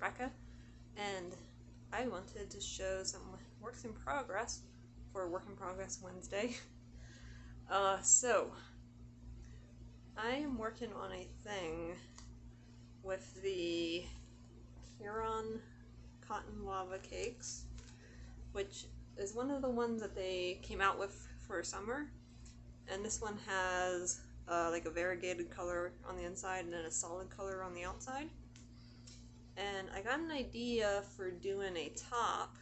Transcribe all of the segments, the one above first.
Rebecca, and I wanted to show some works in progress for Work in Progress Wednesday. So I am working on a thing with the Caron cotton lava cakes, which is one of the ones that they came out with for summer, and this one has like a variegated color on the inside and then a solid color on the outside. And I got an idea for doing a top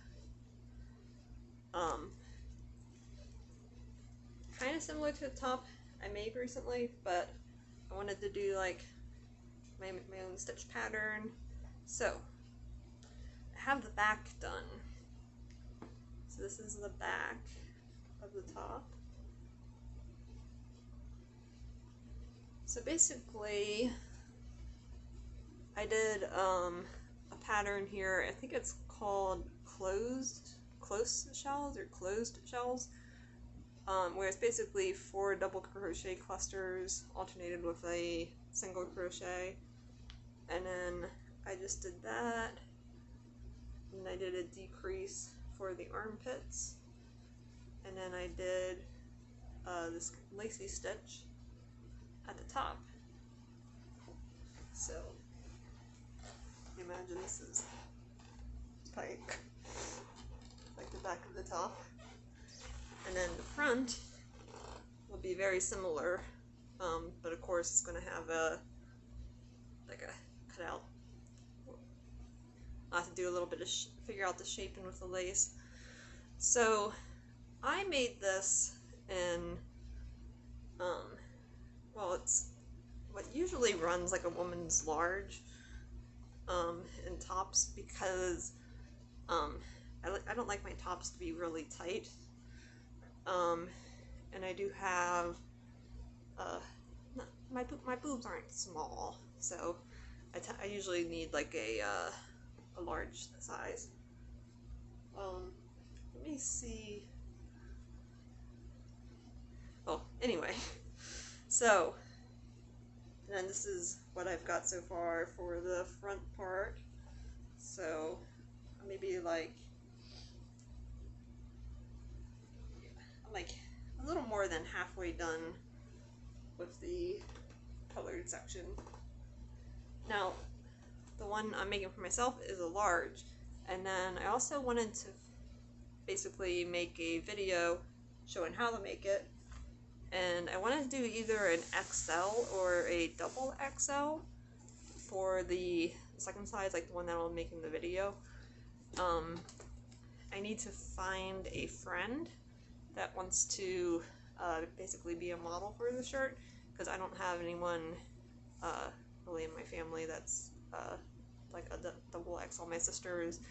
kind of similar to the top I made recently, but I wanted to do like my own stitch pattern. So I have the back done. So this is the back of the top. So basically I did a pattern here. I think it's called close shells or closed shells, where it's basically 4 double crochet clusters alternated with a single crochet, and then I just did that, and I did a decrease for the armpits, and then I did this lacy stitch at the top. So imagine this is like the back of the top, and then the front will be very similar, but of course it's going to have a cutout. I'll have to do a little bit of figure out the shaping with the lace. So I made this in well, it's what usually runs like a woman's large in tops, because I don't like my tops to be really tight, and I do have my boobs aren't small, so I usually need like a large size. Let me see. Well, anyway, so, and then this is what I've got so far for the front part. So maybe like, I'm like a little more than halfway done with the colored section. Now, the one I'm making for myself is a large, and then I also wanted to basically make a video showing how to make it, and I wanted to do either an XL or a double XL for the second size, like the one that I'll make in the video. I need to find a friend that wants to basically be a model for the shirt, because I don't have anyone really in my family that's like a double XL. My sister is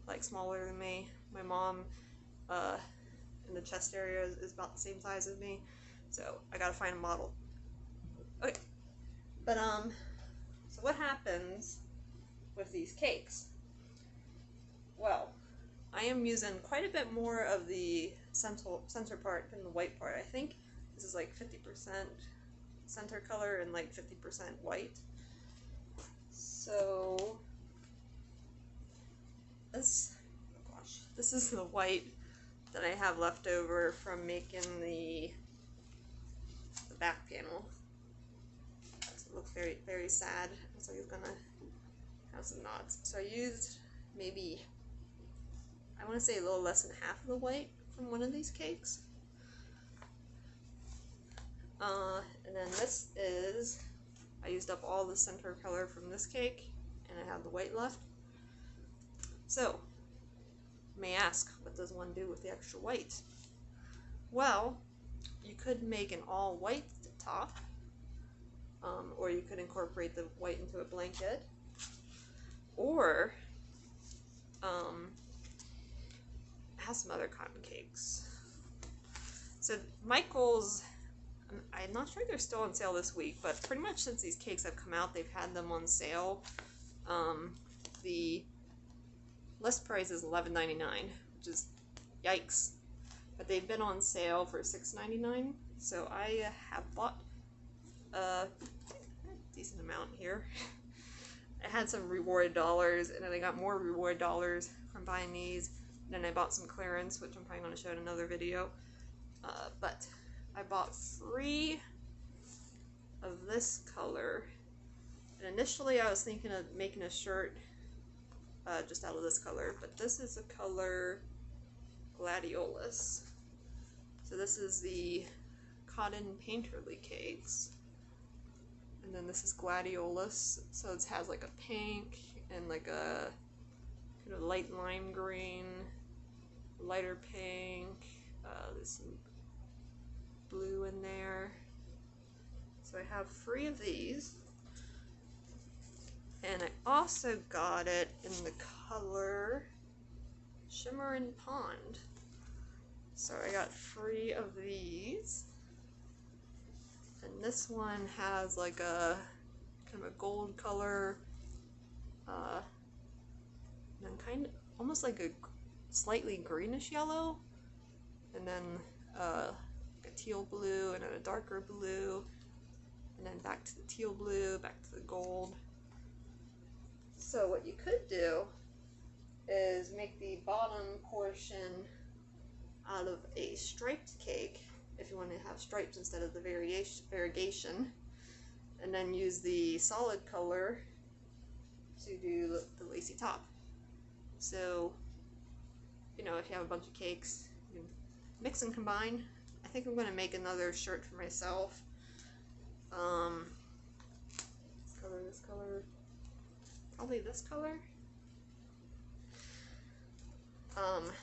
like smaller than me. My mom in the chest area is about the same size as me, so I gotta find a model. Okay, but so what happens with these cakes? Well, I am using quite a bit more of the center part than the white part. I think this is like 50% center color and like 50% white. So this is the white that I have left over from making the back panel. It looks very, very sad. Looks like it's gonna have some knots. So I used maybe, I want to say a little less than half of the white from one of these cakes. And then this is, I used up all the center color from this cake, and I have the white left. So, you may ask, what does one do with the extra white? Well, you could make an all white top, or you could incorporate the white into a blanket, or have some other cotton cakes. So Michael's, I'm not sure they're still on sale this week, but pretty much since these cakes have come out, they've had them on sale. The list price is $11.99, which is yikes, but they've been on sale for $6.99, so I have bought a decent amount here. I had some reward dollars, and then I got more reward dollars from buying these. Then I bought some clearance, which I'm probably going to show in another video. But I bought 3 of this color. And initially I was thinking of making a shirt just out of this color, but this is the color Gladiolus. So this is the cotton painterly cakes. And then this is Gladiolus, so it has like a pink and like a kind of light lime green, lighter pink, there's some blue in there. So I have 3 of these. And I also got it in the color Shimmer and Pond. So I got 3 of these. And this one has like a kind of a gold color, and then kind of almost like a slightly greenish yellow, and then a teal blue, and then a darker blue, and then back to the teal blue, back to the gold. So what you could do is make the bottom portion out of a striped cake, if you want to have stripes instead of the variegation, and then use the solid color to do the lacy top. So, you know, if you have a bunch of cakes, you can mix and combine. I think I'm going to make another shirt for myself. This color, probably this color. But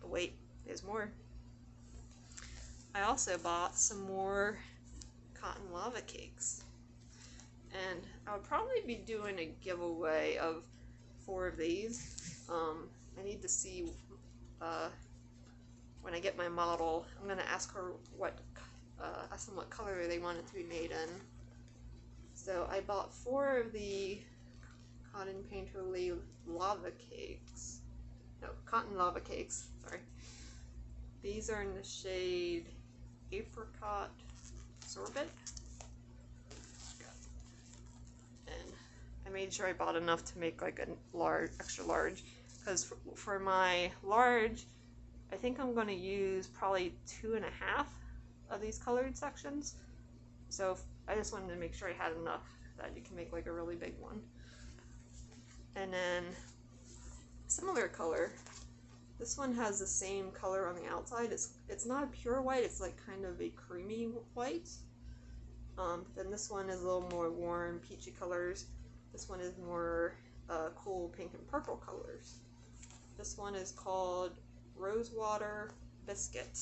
wait, there's more. I also bought some more cotton lava cakes, and I would probably be doing a giveaway of 4 of these. I need to see when I get my model. I'm gonna ask her ask them what color they want it to be made in. So I bought 4 of the cotton painterly lava cakes. No, cotton lava cakes. Sorry. These are in the shade Apricot Sorbet. And I made sure I bought enough to make like a large, extra large, because for my large, I think I'm going to use probably 2.5 of these colored sections. So I just wanted to make sure I had enough that you can make like a really big one. And then similar color. This one has the same color on the outside. It's not a pure white, it's like kind of a creamy white. Then this one is a little more warm, peachy colors. This one is more cool pink and purple colors. This one is called Rosewater Biscuit.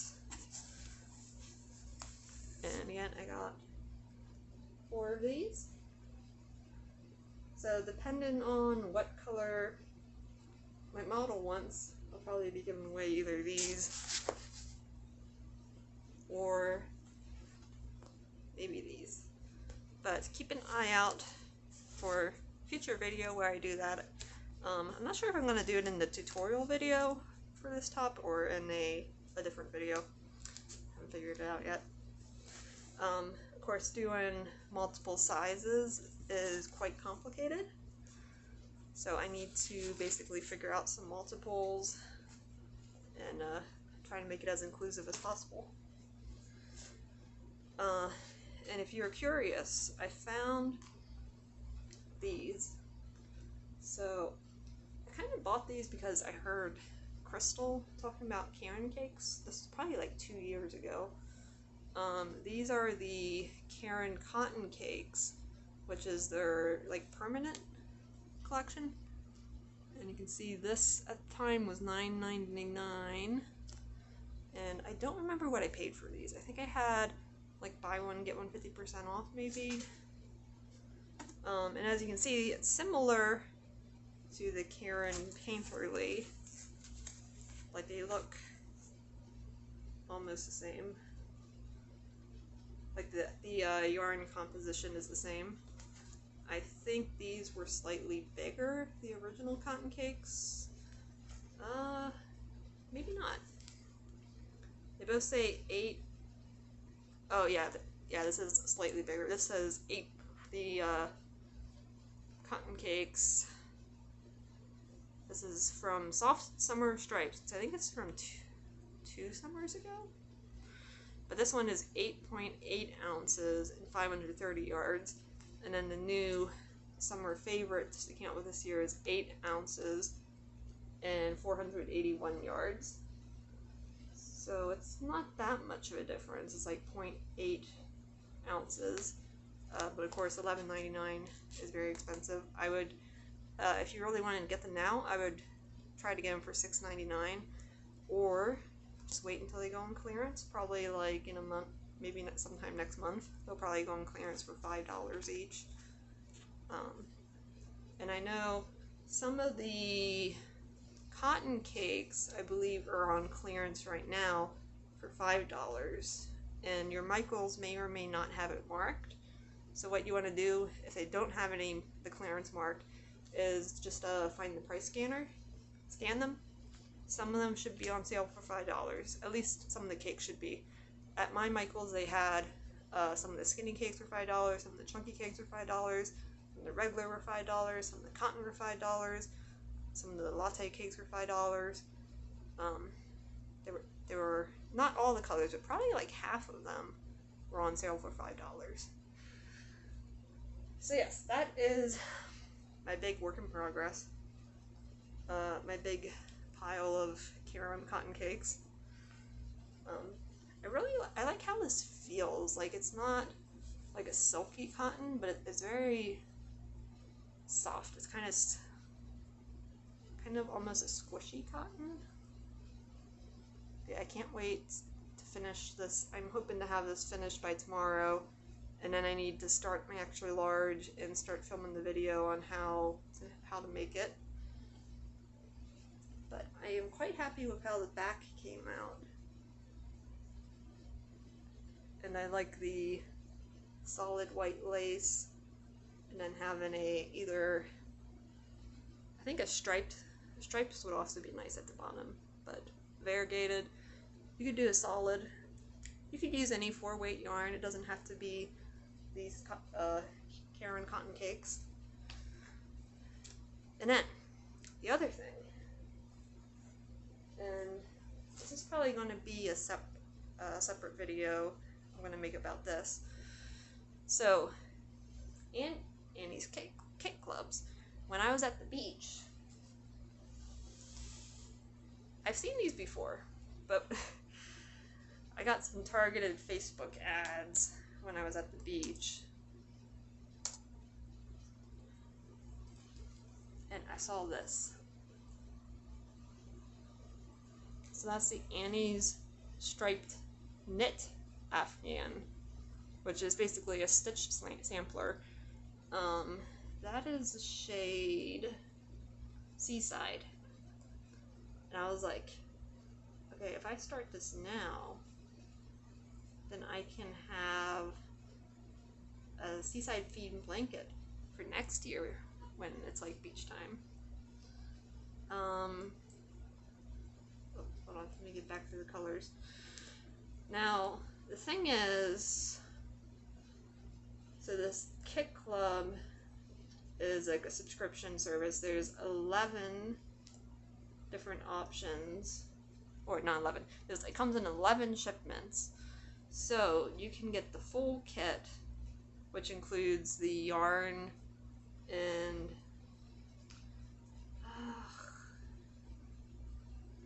And again, I got 4 of these. So depending on what color my model wants, I'll probably be giving away either these or maybe these. But keep an eye out for future video where I do that. I'm not sure if I'm going to do it in the tutorial video for this top or in a different video. Haven't figured it out yet. Of course, doing multiple sizes is quite complicated. So I need to basically figure out some multiples and try to make it as inclusive as possible. And if you're curious, I found these. So I kind of bought these because I heard Crystal talking about Caron cakes. This is probably like 2 years ago. These are the Caron cotton cakes, which is their like permanent collection. And you can see this at the time was $9.99, and I don't remember what I paid for these. I think I had like buy one get one 50% off maybe. And as you can see, it's similar to the Caron painterly. Like they look almost the same. Like the yarn composition is the same. I think these were slightly bigger, the original cotton cakes. Maybe not. They both say 8. Oh yeah, yeah. This is slightly bigger. This says 8. The cakes. This is from Soft Summer Stripes. I think it's from two summers ago. But this one is 8.8 ounces and 530 yards. And then the new summer favorite to count with this year is 8 ounces and 481 yards. So it's not that much of a difference. It's like 0.8 ounces. But of course, $11.99 is very expensive. I would, if you really wanted to get them now, I would try to get them for $6.99, or just wait until they go on clearance. Probably like in a month, maybe sometime next month. They'll probably go on clearance for $5 each. And I know some of the cotton cakes, I believe, are on clearance right now for $5. And your Michaels may or may not have it marked. So what you want to do, if they don't have the clearance marked, is just find the price scanner, scan them. Some of them should be on sale for $5. At least some of the cakes should be. At my Michaels, they had some of the skinny cakes were $5, some of the chunky cakes were $5, some of the regular were $5, some of the cotton were $5, some of the latte cakes were $5. They were not all the colors, but probably like half of them were on sale for $5. So yes, that is my big work in progress. My big pile of Caron cotton cakes. I like how this feels. Like, it's not like a silky cotton, but it's very soft. It's kind of almost a squishy cotton. Yeah, I can't wait to finish this. I'm hoping to have this finished by tomorrow. And then I need to start my extra large and start filming the video on how to make it. But I am quite happy with how the back came out. And I like the solid white lace, and then having either, I think stripes would also be nice at the bottom, but variegated. You could do a solid. You could use any 4-weight yarn. It doesn't have to be these Caron cotton cakes. And then the other thing, and this is probably going to be a separate video I'm going to make about this. So, Annie's cake clubs. When I was at the beach, I've seen these before, but I got some targeted Facebook ads when I was at the beach. And I saw this. So that's the Annie's striped knit Afghan, which is basically a stitch sampler. That is the shade Seaside. And I was like, okay, if I start this now, then I can have a Seaside feed blanket for next year when it's like beach time. Hold on, let me get back to the colors. Now, the thing is, so this Kit Club is like a subscription service. There's 11 different options, or not 11, it comes in 11 shipments. So you can get the full kit, which includes the yarn and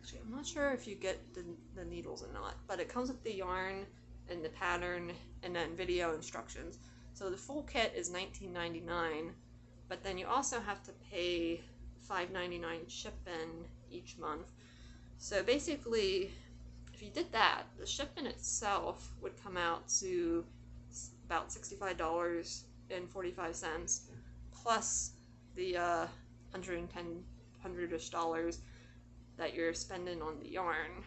actually I'm not sure if you get the needles or not, but it comes with the yarn and the pattern and then video instructions. So the full kit is $19.99, but then you also have to pay $5.99 shipping each month. So basically, if you did that, the shipping itself would come out to about $65.45 plus the $100-ish that you're spending on the yarn.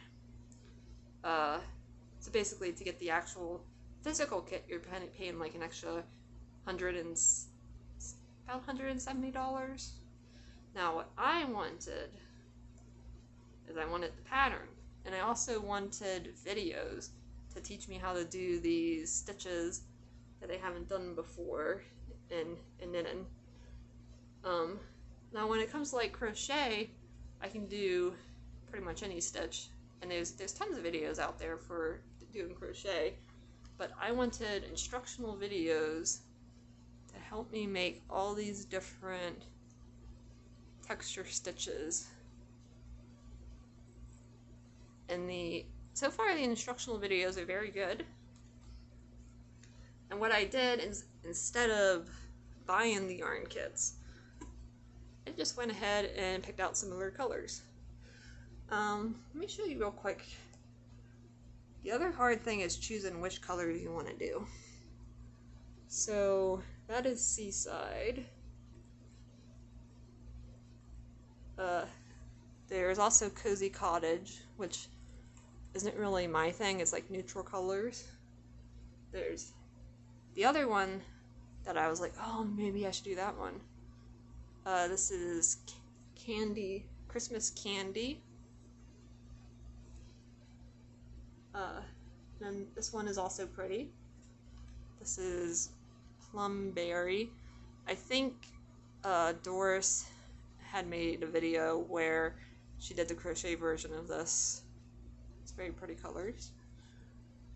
So basically, to get the actual physical kit, you're paying like an extra about $170. Now, what I wanted is I wanted the pattern, and I also wanted videos to teach me how to do these stitches that I haven't done before in knitting. Now when it comes to like crochet, I can do pretty much any stitch, and there's tons of videos out there for doing crochet, but I wanted instructional videos to help me make all these different texture stitches. And so far the instructional videos are very good. And what I did is, instead of buying the yarn kits, I just went ahead and picked out similar colors. Let me show you real quick. The other hard thing is choosing which colors you want to do. So that is Seaside. There's also Cozy Cottage, which isn't really my thing. It's like neutral colors. There's the other one that I was like, oh, maybe I should do that one. This is Candy, Christmas Candy. And this one is also pretty. This is Plumberry. I think Doris had made a video where she did the crochet version of this. It's very pretty colors.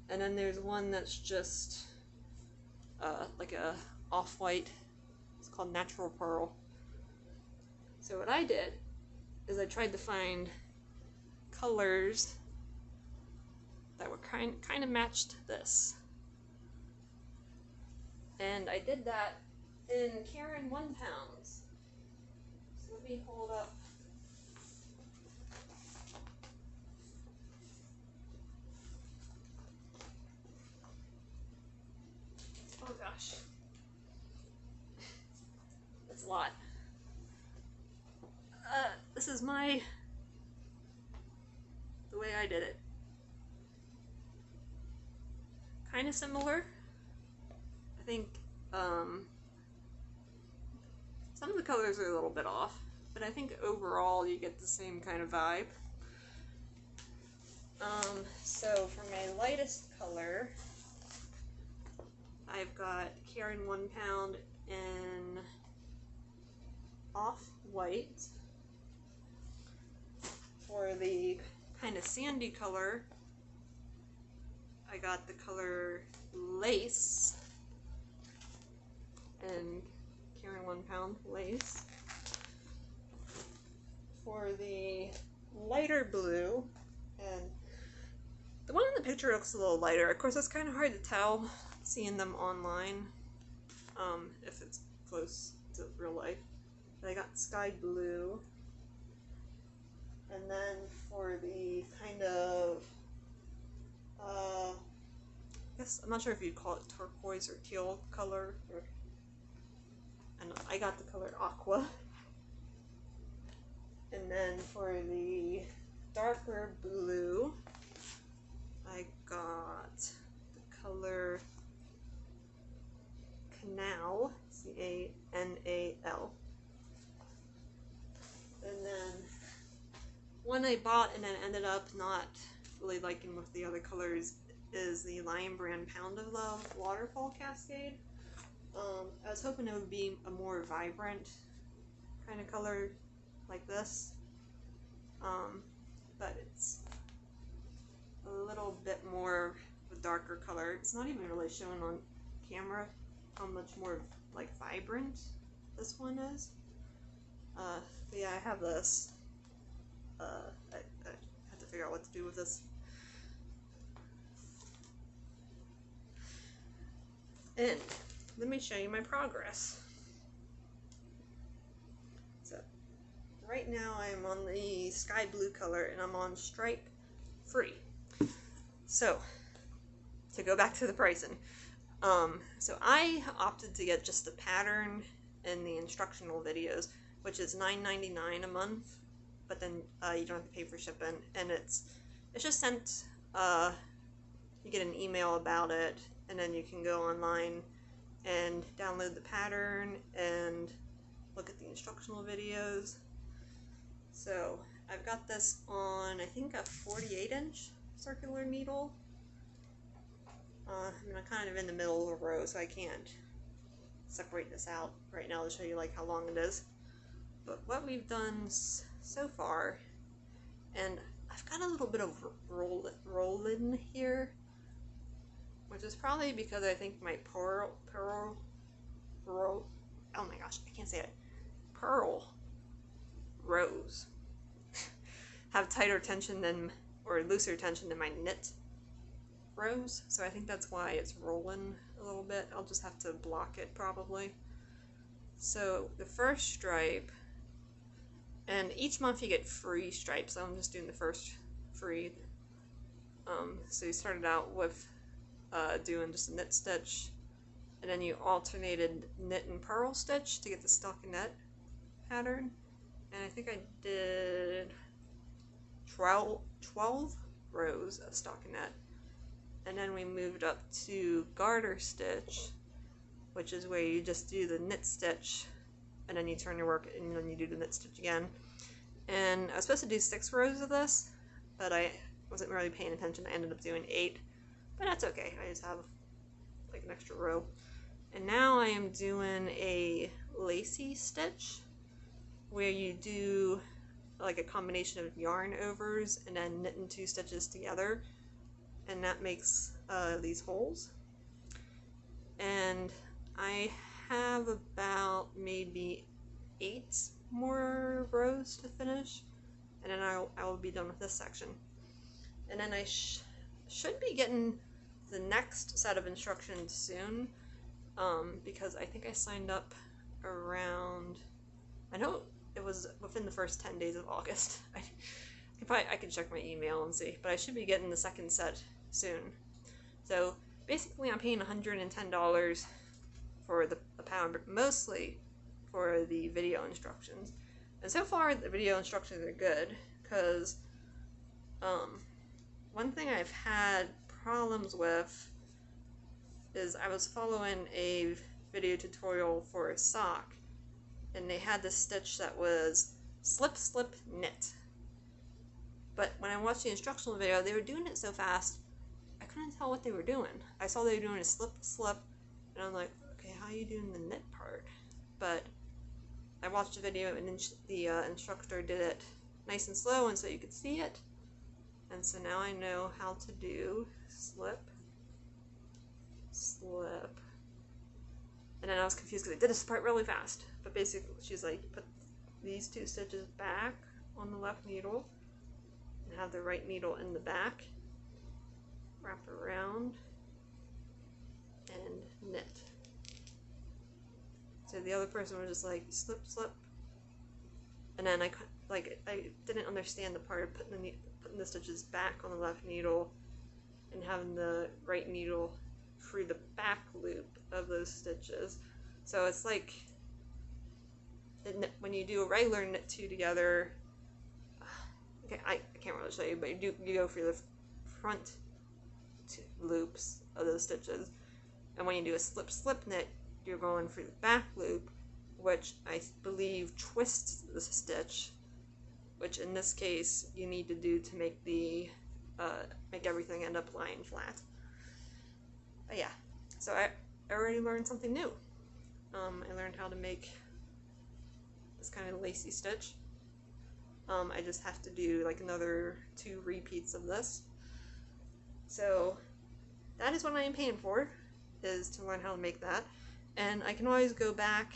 And then there's one that's just like a off-white. It's called Natural Pearl. So what I did is I tried to find colors that were kind of matched this. And I did that in Caron 1 pounds. So let me hold up. Oh gosh. That's a lot. This is the way I did it. Kind of similar. I think some of the colors are a little bit off, but I think overall you get the same kind of vibe. So for my lightest color, I've got Caron 1 pound in off-white. For the kind of sandy color, I got the color Lace and Caron 1 pound Lace. For the lighter blue, and the one in the picture looks a little lighter. Of course, it's kind of hard to tell seeing them online if it's close to real life. But I got Sky Blue. And then for the kind of, I guess, I'm not sure if you'd call it turquoise or teal color, and I got the color Aqua. And then for the darker blue, I got the color Canal, C-A-N-A-L. And then one I bought and then ended up not really liking with the other colors is the Lion Brand Pound of Love Waterfall Cascade. I was hoping it would be a more vibrant kind of color like this, but it's a little bit more of a darker color. It's not even really shown on camera how much more like vibrant this one is. But yeah, I have this. I have to figure out what to do with this. And let me show you my progress. So right now I'm on the sky blue color and I'm on stripe free. So to go back to the pricing, so I opted to get just the pattern and the instructional videos, which is $9.99 a month. But then you don't have to pay for shipping, and it's just sent. You get an email about it, and then you can go online and download the pattern and look at the instructional videos. So I've got this on, I think, a 48-inch circular needle. I mean, I'm kind of in the middle of a row, so I can't separate this out right now to show you like how long it is. But what we've done so far, and I've got a little bit of roll-in here, which is probably because I think my pearl, oh my gosh, I can't say it, pearl rows have tighter tension than, or looser tension than my knit rows, so I think that's why it's rolling a little bit. I'll just have to block it probably. So the first stripe, and each month you get free stripes, so I'm just doing the first free. So you started out with doing just a knit stitch, and then you alternated knit and purl stitch to get the stockinette pattern, and I think I did 12 rows of stockinette, and then we moved up to garter stitch, which is where you just do the knit stitch and then you turn your work and then you do the knit stitch again. And I was supposed to do 6 rows of this, but I wasn't really paying attention. I ended up doing 8, but that's okay. I just have like an extra row. And now I am doing a lacy stitch where you do like a combination of yarn overs and then knitting 2 stitches together, and that makes these holes. And I have about maybe 8 more rows to finish, and then I will be done with this section. And then I should be getting the next set of instructions soon, because I think I signed up around, I know it was within the first 10 days of August. I can check my email and see, but I should be getting the second set soon. So basically I'm paying $110 for the pound, but mostly for the video instructions. And so far the video instructions are good, because one thing I've had problems with is I was following a video tutorial for a sock, and they had this stitch that was slip, slip, knit. But when I watched the instructional video, they were doing it so fast, I couldn't tell what they were doing. I saw they were doing a slip, slip, and I'm like, okay, how are you doing the knit part? But I watched the video, and the instructor did it nice and slow, and so you could see it. And so now I know how to do slip, slip. And then I was confused because I did this part really fast. But basically, she's like, put these 2 stitches back on the left needle and have the right needle in the back. Wrap around and knit. So the other person was just like, slip, slip. And then I didn't understand the part of putting the stitches back on the left needle and having the right needle through the back loop of those stitches. So it's like when you do a regular knit 2 together, okay, I can't really show you, but you go through the front 2 loops of those stitches, and when you do a slip slip knit, you're going through the back loop, which I believe twists the stitch, which in this case you need to do to make the make everything end up lying flat. But yeah, so I already learned something new. I learned how to make this kind of lacy stitch. I just have to do like another 2 repeats of this. So that is what I am paying for, is to learn how to make that. And I can always go back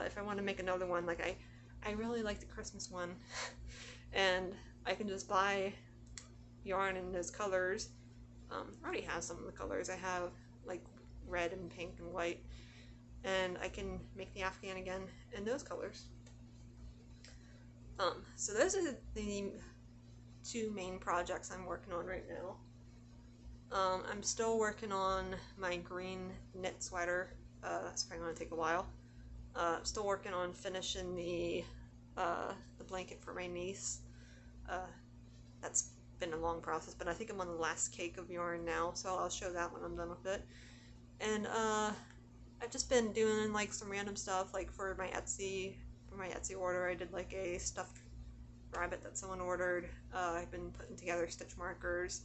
if I want to make another one. Like I really like the Christmas one, and I can just buy yarn in those colors. I already have some of the colors. I have like red and pink and white, and I can make the Afghan again in those colors. So those are the 2 main projects I'm working on right now. I'm still working on my green knit sweater. That's probably going to take a while. I'm still working on finishing the blanket for my niece. That's been a long process, but I think I'm on the last cake of yarn now, so I'll show that when I'm done with it. And I've just been doing like some random stuff, like for my Etsy order. I did like a stuffed rabbit that someone ordered. I've been putting together stitch markers.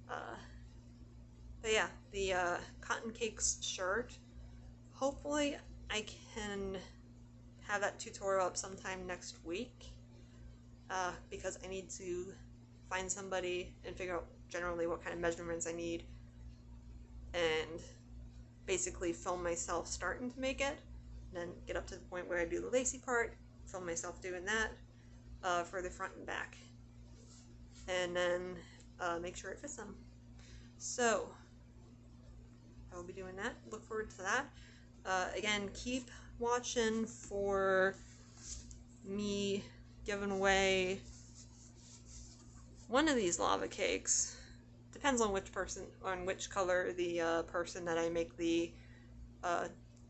But yeah, the Cotton Cakes shirt, hopefully I can have that tutorial up sometime next week, because I need to find somebody and figure out generally what kind of measurements I need, and basically film myself starting to make it, then get up to the point where I do the lacy part, film myself doing that for the front and back, and then make sure it fits them. So I will be doing that. Look forward to that. Again, keep watching for me giving away one of these lava cakes. Depends on which color the person that I make the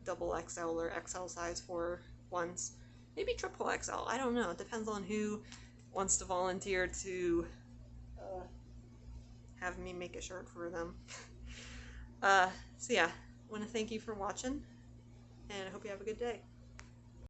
double XL or XL size for once. Maybe triple XL, I don't know. It depends on who wants to volunteer to have me make a shirt for them. So yeah, I want to thank you for watching, and I hope you have a good day.